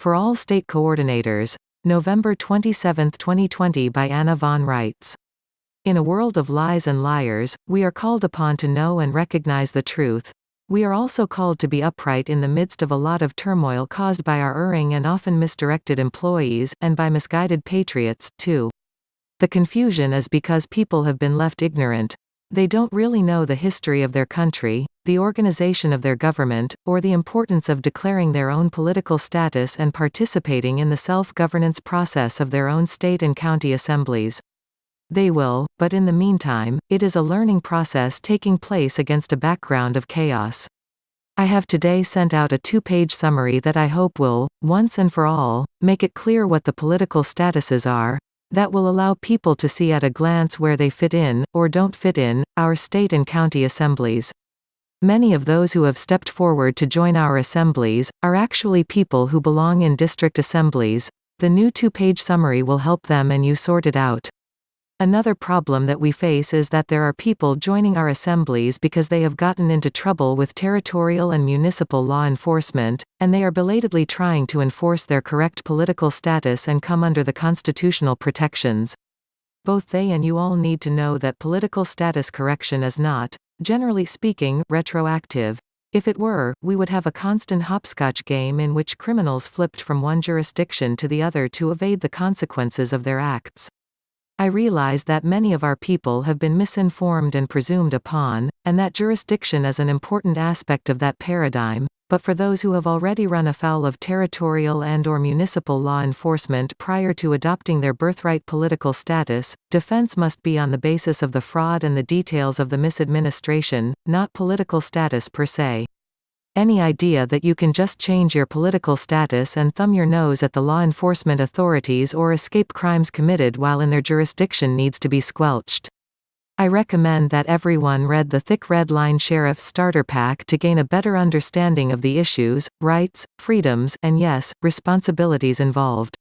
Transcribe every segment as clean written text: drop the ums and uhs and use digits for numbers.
For all state coordinators. November 27, 2020 by Anna von Reitz. In a world of lies and liars, we are called upon to know and recognize the truth. We are also called to be upright in the midst of a lot of turmoil caused by our erring and often misdirected employees, and by misguided patriots, too. The confusion is because people have been left ignorant. They don't really know the history of their country, the organization of their government, or the importance of declaring their own political status and participating in the self-governance process of their own state and county assemblies. They will, but in the meantime, it is a learning process taking place against a background of chaos. I have today sent out a 2-page summary that I hope will, once and for all, make it clear what the political statuses are, that will allow people to see at a glance where they fit in, or don't fit in, our state and county assemblies. Many of those who have stepped forward to join our assemblies are actually people who belong in district assemblies. The new 2-page summary will help them and you sort it out. Another problem that we face is that there are people joining our assemblies because they have gotten into trouble with territorial and municipal law enforcement, and they are belatedly trying to enforce their correct political status and come under the constitutional protections. Both they and you all need to know that political status correction is not, generally speaking, retroactive. If it were, we would have a constant hopscotch game in which criminals flipped from one jurisdiction to the other to evade the consequences of their acts. I realize that many of our people have been misinformed and presumed upon, and that jurisdiction is an important aspect of that paradigm, but for those who have already run afoul of territorial and/or municipal law enforcement prior to adopting their birthright political status, defense must be on the basis of the fraud and the details of the misadministration, not political status per se. Any idea that you can just change your political status and thumb your nose at the law enforcement authorities or escape crimes committed while in their jurisdiction needs to be squelched. I recommend that everyone read the thick Red Line Sheriff's Starter Pack to gain a better understanding of the issues, rights, freedoms, and yes, responsibilities involved.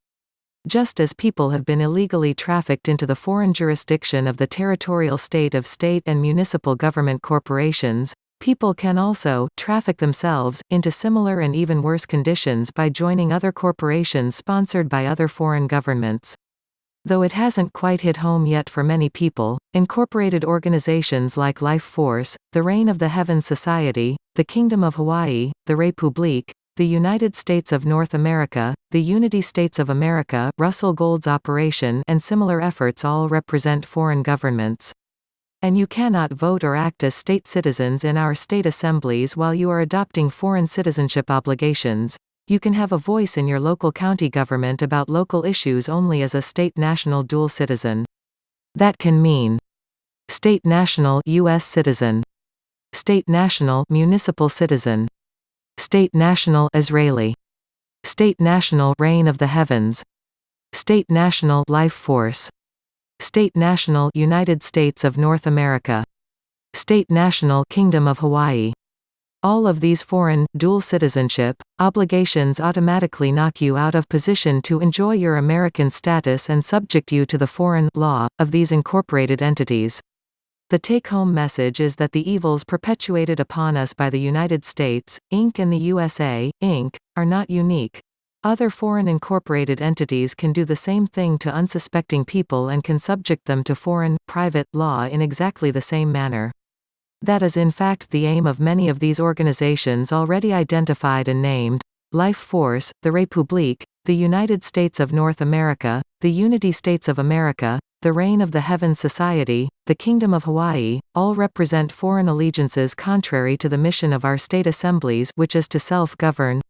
Just as people have been illegally trafficked into the foreign jurisdiction of the territorial state of state and municipal government corporations, people can also traffic themselves into similar and even worse conditions by joining other corporations sponsored by other foreign governments. Though it hasn't quite hit home yet for many people, incorporated organizations like Life Force, the Reign of the Heaven Society, the Kingdom of Hawaii, the Republique, the United States of North America, the Unity States of America, Russell Gold's Operation, and similar efforts all represent foreign governments. And you cannot vote or act as state citizens in our state assemblies while you are adopting foreign citizenship obligations. You can have a voice in your local county government about local issues only as a state national dual citizen. That can mean state national U.S. citizen, state national municipal citizen, state national Israeli, state national Reign of the Heavens, state national Life Force, state national United States of North America, state national Kingdom of Hawaii. All of these foreign, dual citizenship, obligations automatically knock you out of position to enjoy your American status and subject you to the foreign law of these incorporated entities. The take-home message is that the evils perpetuated upon us by the United States, Inc. and the USA, Inc., are not unique. Other foreign incorporated entities can do the same thing to unsuspecting people and can subject them to foreign, private, law in exactly the same manner. That is in fact the aim of many of these organizations already identified and named: Life Force, the Republique, the United States of North America, the Unity States of America, the Reign of the Heaven Society, the Kingdom of Hawaii, all represent foreign allegiances contrary to the mission of our state assemblies, which is to self-govern.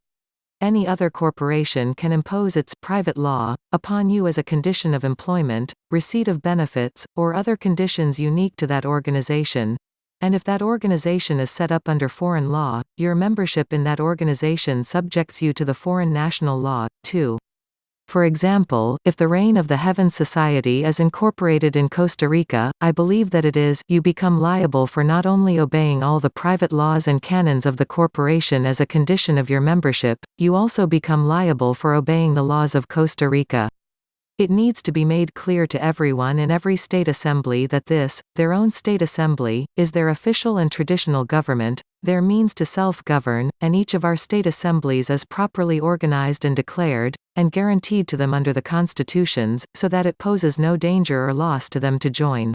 Any other corporation can impose its private law upon you as a condition of employment, receipt of benefits, or other conditions unique to that organization. And if that organization is set up under foreign law, your membership in that organization subjects you to the foreign national law, too. For example, if the Reign of the Heaven Society is incorporated in Costa Rica, I believe that it is, you become liable for not only obeying all the private laws and canons of the corporation as a condition of your membership, you also become liable for obeying the laws of Costa Rica. It needs to be made clear to everyone in every state assembly that this, their own state assembly, is their official and traditional government, their means to self-govern, and each of our state assemblies is properly organized and declared, and guaranteed to them under the constitutions, so that it poses no danger or loss to them to join.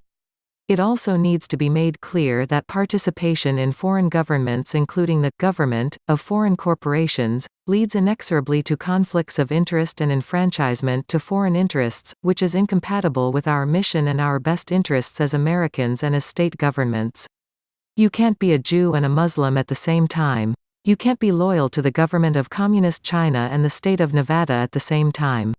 It also needs to be made clear that participation in foreign governments, including the government of foreign corporations, leads inexorably to conflicts of interest and enfranchisement to foreign interests, which is incompatible with our mission and our best interests as Americans and as state governments. You can't be a Jew and a Muslim at the same time. You can't be loyal to the government of Communist China and the state of Nevada at the same time.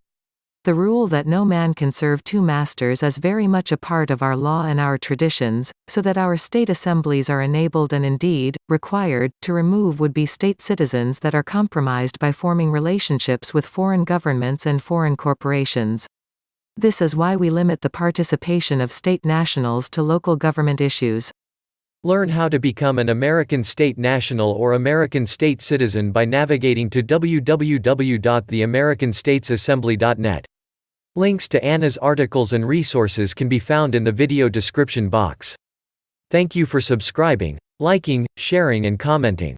The rule that no man can serve two masters is very much a part of our law and our traditions, so that our state assemblies are enabled and indeed, required, to remove would-be state citizens that are compromised by forming relationships with foreign governments and foreign corporations. This is why we limit the participation of state nationals to local government issues. Learn how to become an American state national or American state citizen by navigating to www.theamericanstatesassembly.net. Links to Anna's articles and resources can be found in the video description box. Thank you for subscribing, liking, sharing and commenting.